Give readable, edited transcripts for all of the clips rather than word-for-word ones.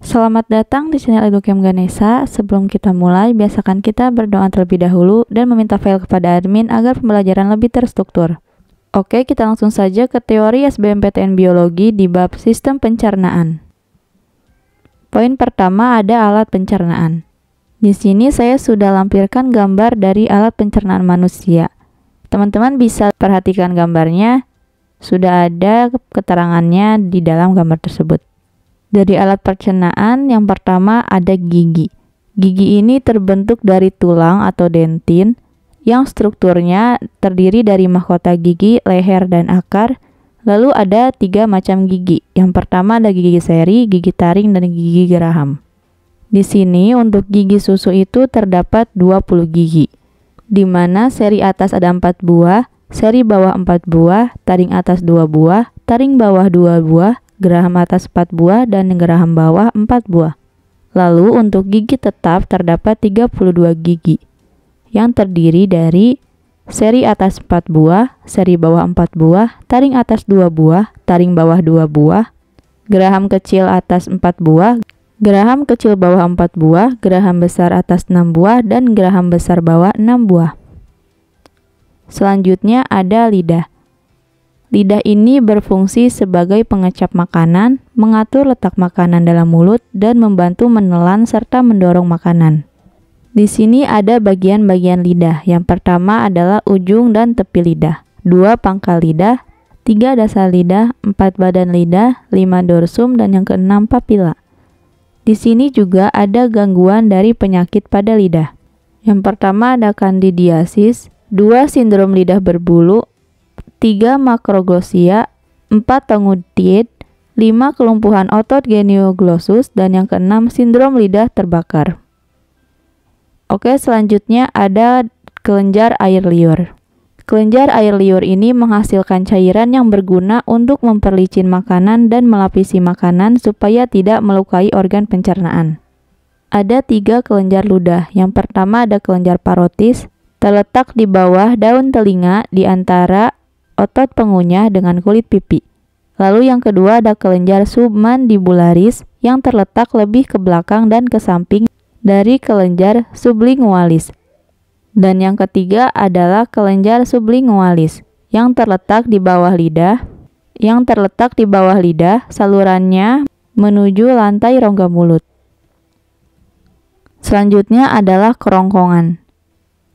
Selamat datang di channel Educam Ganesha. Sebelum kita mulai, biasakan kita berdoa terlebih dahulu dan meminta file kepada admin agar pembelajaran lebih terstruktur. Oke, kita langsung saja ke teori SBMPTN Biologi di bab sistem pencernaan. Poin pertama ada alat pencernaan. Di sini saya sudah lampirkan gambar dari alat pencernaan manusia. Teman-teman bisa perhatikan gambarnya, sudah ada keterangannya di dalam gambar tersebut. Dari alat pencernaan, yang pertama ada gigi. Gigi ini terbentuk dari tulang atau dentin yang strukturnya terdiri dari mahkota gigi, leher, dan akar. Lalu ada 3 macam gigi. Yang pertama ada gigi seri, gigi taring, dan gigi geraham. Di sini untuk gigi susu itu terdapat 20 gigi, di mana seri atas ada 4 buah, seri bawah 4 buah, taring atas 2 buah, taring bawah 2 buah, geraham atas 4 buah, dan geraham bawah 4 buah. Lalu untuk gigi tetap terdapat 32 gigi yang terdiri dari seri atas 4 buah, seri bawah 4 buah, taring atas 2 buah, taring bawah 2 buah, geraham kecil atas 4 buah, geraham kecil bawah 4 buah, geraham besar atas 6 buah, dan geraham besar bawah 6 buah. Selanjutnya ada lidah. Lidah ini berfungsi sebagai pengecap makanan, mengatur letak makanan dalam mulut, dan membantu menelan serta mendorong makanan. Di sini ada bagian-bagian lidah. Yang pertama adalah ujung dan tepi lidah, 2 pangkal lidah, 3 dasar lidah, 4 badan lidah, 5 dorsum, dan yang ke-6 papila. Di sini juga ada gangguan dari penyakit pada lidah. Yang pertama ada kandidiasis, 2 sindrom lidah berbulu, 3 makroglosia, 4 tongutit, 5 kelumpuhan otot genioglossus, dan yang ke-6 sindrom lidah terbakar. Oke, selanjutnya ada kelenjar air liur. Kelenjar air liur ini menghasilkan cairan yang berguna untuk memperlicin makanan dan melapisi makanan supaya tidak melukai organ pencernaan. Ada 3 kelenjar ludah. Yang pertama ada kelenjar parotis, terletak di bawah daun telinga di antara otot pengunyah dengan kulit pipi. Lalu yang kedua ada kelenjar submandibularis yang terletak lebih ke belakang dan ke samping dari kelenjar sublingualis. Dan yang ketiga adalah kelenjar sublingualis yang terletak di bawah lidah. Salurannya menuju lantai rongga mulut. Selanjutnya adalah kerongkongan.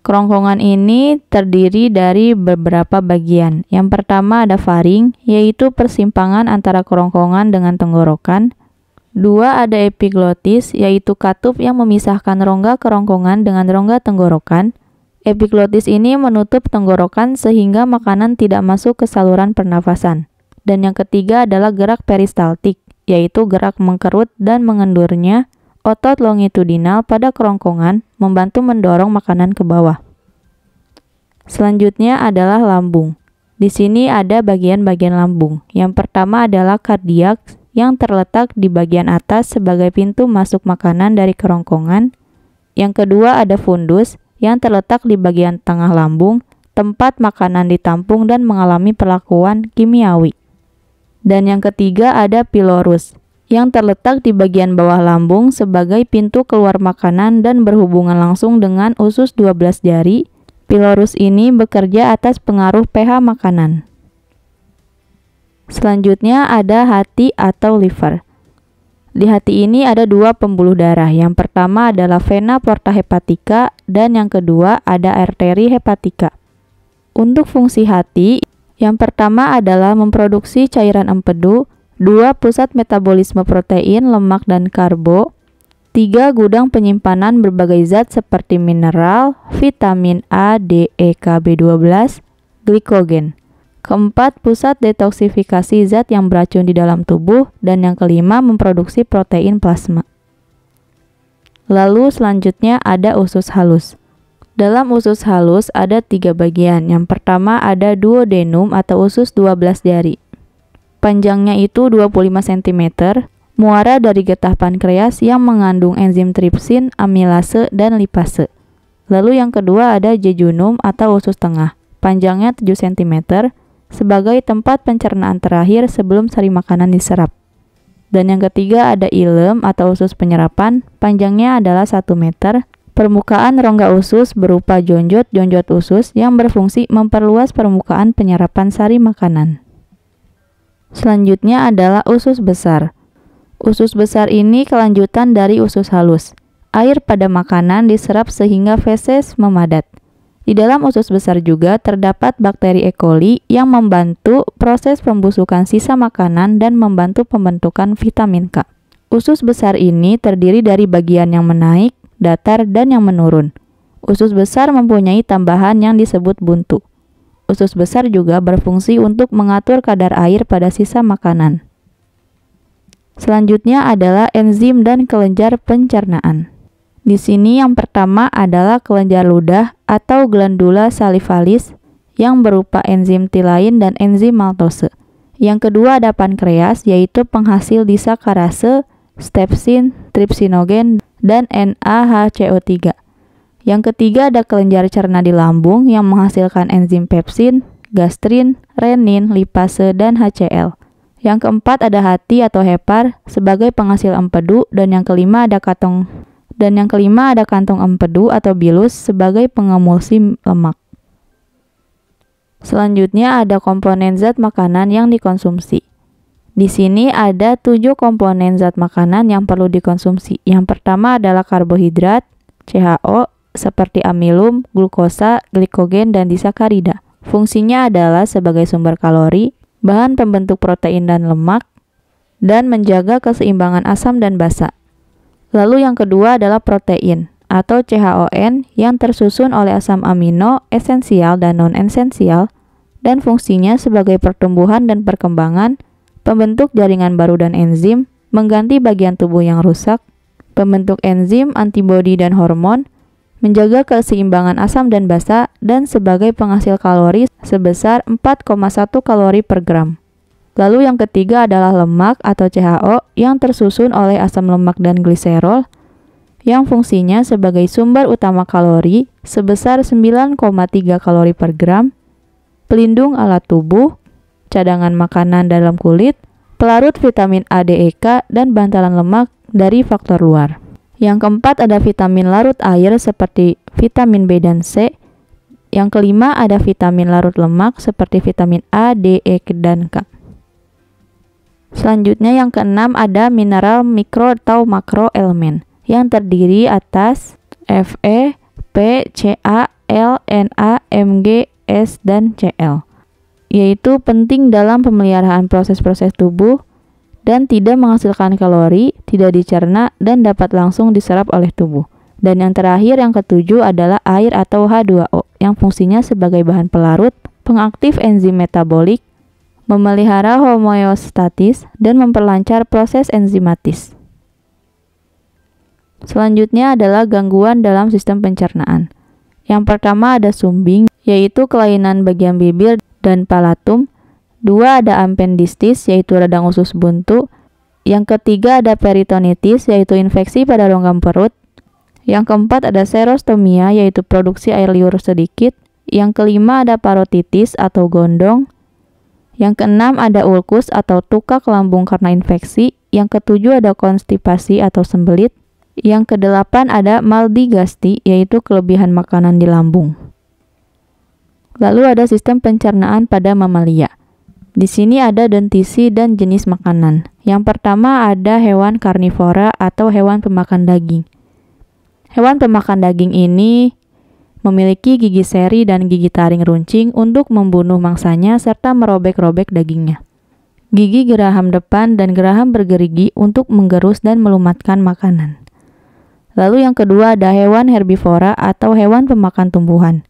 Kerongkongan ini terdiri dari beberapa bagian. Yang pertama ada faring, yaitu persimpangan antara kerongkongan dengan tenggorokan. 2 ada epiglotis, yaitu katup yang memisahkan rongga kerongkongan dengan rongga tenggorokan. Epiglotis ini menutup tenggorokan sehingga makanan tidak masuk ke saluran pernafasan. Dan yang ketiga adalah gerak peristaltik, yaitu gerak mengkerut dan mengendurnya otot longitudinal pada kerongkongan, membantu mendorong makanan ke bawah. Selanjutnya adalah lambung. Di sini ada bagian-bagian lambung. Yang pertama adalah kardiak yang terletak di bagian atas sebagai pintu masuk makanan dari kerongkongan. Yang kedua ada fundus yang terletak di bagian tengah lambung, tempat makanan ditampung dan mengalami perlakuan kimiawi. Dan yang ketiga ada pilorus yang terletak di bagian bawah lambung sebagai pintu keluar makanan dan berhubungan langsung dengan usus 12 jari. Pilorus ini bekerja atas pengaruh pH makanan. Selanjutnya ada hati atau liver. Di hati ini ada 2 pembuluh darah. Yang pertama adalah vena porta hepatica dan yang kedua ada arteri hepatica. Untuk fungsi hati, yang pertama adalah memproduksi cairan empedu, 2 pusat metabolisme protein, lemak, dan karbo, 3 gudang penyimpanan berbagai zat seperti mineral, vitamin A, D, E, K, B12, glikogen. Keempat, pusat detoksifikasi zat yang beracun di dalam tubuh, dan yang kelima memproduksi protein plasma. Lalu selanjutnya ada usus halus. Dalam usus halus ada 3 bagian. Yang pertama ada duodenum atau usus 12 jari. Panjangnya itu 25 cm, muara dari getah pankreas yang mengandung enzim tripsin, amilase, dan lipase. Lalu yang kedua ada jejunum atau usus tengah. Panjangnya 7 cm, sebagai tempat pencernaan terakhir sebelum sari makanan diserap. Dan yang ketiga ada ilem atau usus penyerapan, panjangnya adalah 1 meter. Permukaan rongga usus berupa jonjot usus yang berfungsi memperluas permukaan penyerapan sari makanan. Selanjutnya adalah usus besar. Usus besar ini kelanjutan dari usus halus. Air pada makanan diserap sehingga feses memadat. Di dalam usus besar juga terdapat bakteri E. coli yang membantu proses pembusukan sisa makanan dan membantu pembentukan vitamin K. Usus besar ini terdiri dari bagian yang menaik, datar, dan yang menurun. Usus besar mempunyai tambahan yang disebut buntu. Usus besar juga berfungsi untuk mengatur kadar air pada sisa makanan. Selanjutnya adalah enzim dan kelenjar pencernaan. Di sini yang pertama adalah kelenjar ludah atau glandula salivalis yang berupa enzim tilain dan enzim maltose. Yang kedua ada pankreas, yaitu penghasil disakarase, stepsin, tripsinogen, dan NaHCO3. Yang ketiga ada kelenjar cerna di lambung yang menghasilkan enzim pepsin, gastrin, renin, lipase, dan HCl. Yang keempat ada hati atau hepar sebagai penghasil empedu, dan yang kelima ada kantong empedu atau bilus sebagai pengemulsi lemak. Selanjutnya ada komponen zat makanan yang dikonsumsi. Di sini ada 7 komponen zat makanan yang perlu dikonsumsi. Yang pertama adalah karbohidrat, CHO, seperti amilum, glukosa, glikogen, dan disakarida. Fungsinya adalah sebagai sumber kalori, bahan pembentuk protein dan lemak, dan menjaga keseimbangan asam dan basa. Lalu yang kedua adalah protein atau CHON yang tersusun oleh asam amino esensial dan non-esensial dan fungsinya sebagai pertumbuhan dan perkembangan, pembentuk jaringan baru dan enzim, mengganti bagian tubuh yang rusak, pembentuk enzim, antibodi, dan hormon, menjaga keseimbangan asam dan basa, dan sebagai penghasil kalori sebesar 4,1 kalori per gram. Lalu yang ketiga adalah lemak atau CHO yang tersusun oleh asam lemak dan gliserol yang fungsinya sebagai sumber utama kalori sebesar 9,3 kalori per gram, pelindung alat tubuh, cadangan makanan dalam kulit, pelarut vitamin A, D, E, K, dan bantalan lemak dari faktor luar. Yang keempat ada vitamin larut air seperti vitamin B dan C. Yang kelima ada vitamin larut lemak seperti vitamin A, D, E, dan K. Selanjutnya yang keenam ada mineral mikro atau makro elemen yang terdiri atas Fe, P, Ca, L, Na, Mg, S, dan Cl, yaitu penting dalam pemeliharaan proses-proses tubuh dan tidak menghasilkan kalori, tidak dicerna, dan dapat langsung diserap oleh tubuh. Dan yang terakhir yang ketujuh adalah air atau H2O yang fungsinya sebagai bahan pelarut, pengaktif enzim metabolik, memelihara homeostatis, dan memperlancar proses enzimatis. Selanjutnya adalah gangguan dalam sistem pencernaan. Yang pertama ada sumbing, yaitu kelainan bagian bibir dan palatum. 2 ada appendistis, yaitu radang usus buntu. Yang ketiga ada peritonitis, yaitu infeksi pada rongga perut. Yang keempat ada serostomia, yaitu produksi air liur sedikit. Yang kelima ada parotitis atau gondong. Yang keenam ada ulkus atau tukak lambung karena infeksi. Yang ketujuh ada konstipasi atau sembelit. Yang kedelapan ada maldigasti, yaitu kelebihan makanan di lambung. Lalu ada sistem pencernaan pada mamalia. Di sini ada dentisi dan jenis makanan. Yang pertama ada hewan karnivora atau hewan pemakan daging. Hewan pemakan daging ini memiliki gigi seri dan gigi taring runcing untuk membunuh mangsanya serta merobek-robek dagingnya. Gigi geraham depan dan geraham bergerigi untuk menggerus dan melumatkan makanan. Lalu yang kedua ada hewan herbivora atau hewan pemakan tumbuhan.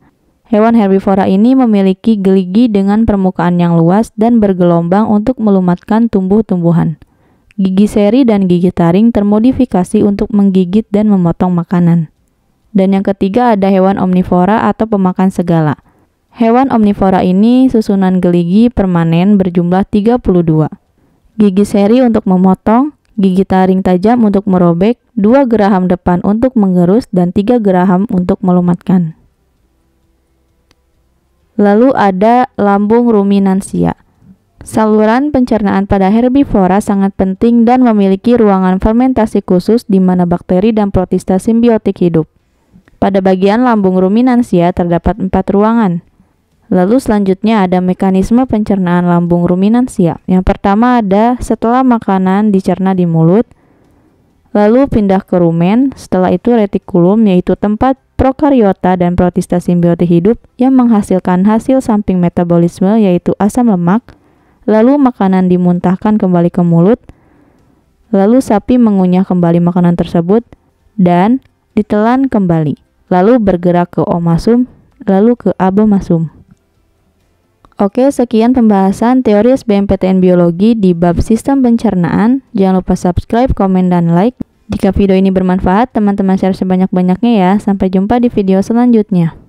Hewan herbivora ini memiliki gerigi dengan permukaan yang luas dan bergelombang untuk melumatkan tumbuh-tumbuhan. Gigi seri dan gigi taring termodifikasi untuk menggigit dan memotong makanan. Dan yang ketiga ada hewan omnivora atau pemakan segala. Hewan omnivora ini susunan gerigi permanen berjumlah 32. Gigi seri untuk memotong, gigi taring tajam untuk merobek, 2 geraham depan untuk menggerus, dan 3 geraham untuk melumatkan. Lalu ada lambung ruminansia. Saluran pencernaan pada herbivora sangat penting dan memiliki ruangan fermentasi khusus di mana bakteri dan protista simbiotik hidup. Pada bagian lambung ruminansia terdapat 4 ruangan. Lalu selanjutnya ada mekanisme pencernaan lambung ruminansia. Yang pertama ada setelah makanan dicerna di mulut, lalu pindah ke rumen, setelah itu retikulum yaitu tempat prokariota dan protista simbiotik hidup yang menghasilkan hasil samping metabolisme yaitu asam lemak, lalu makanan dimuntahkan kembali ke mulut, lalu sapi mengunyah kembali makanan tersebut dan ditelan kembali, lalu bergerak ke omasum, lalu ke abomasum. Oke, sekian pembahasan teori SBMPTN Biologi di bab sistem pencernaan. Jangan lupa subscribe, komen, dan like. Jika video ini bermanfaat, teman-teman share sebanyak-banyaknya ya. Sampai jumpa di video selanjutnya.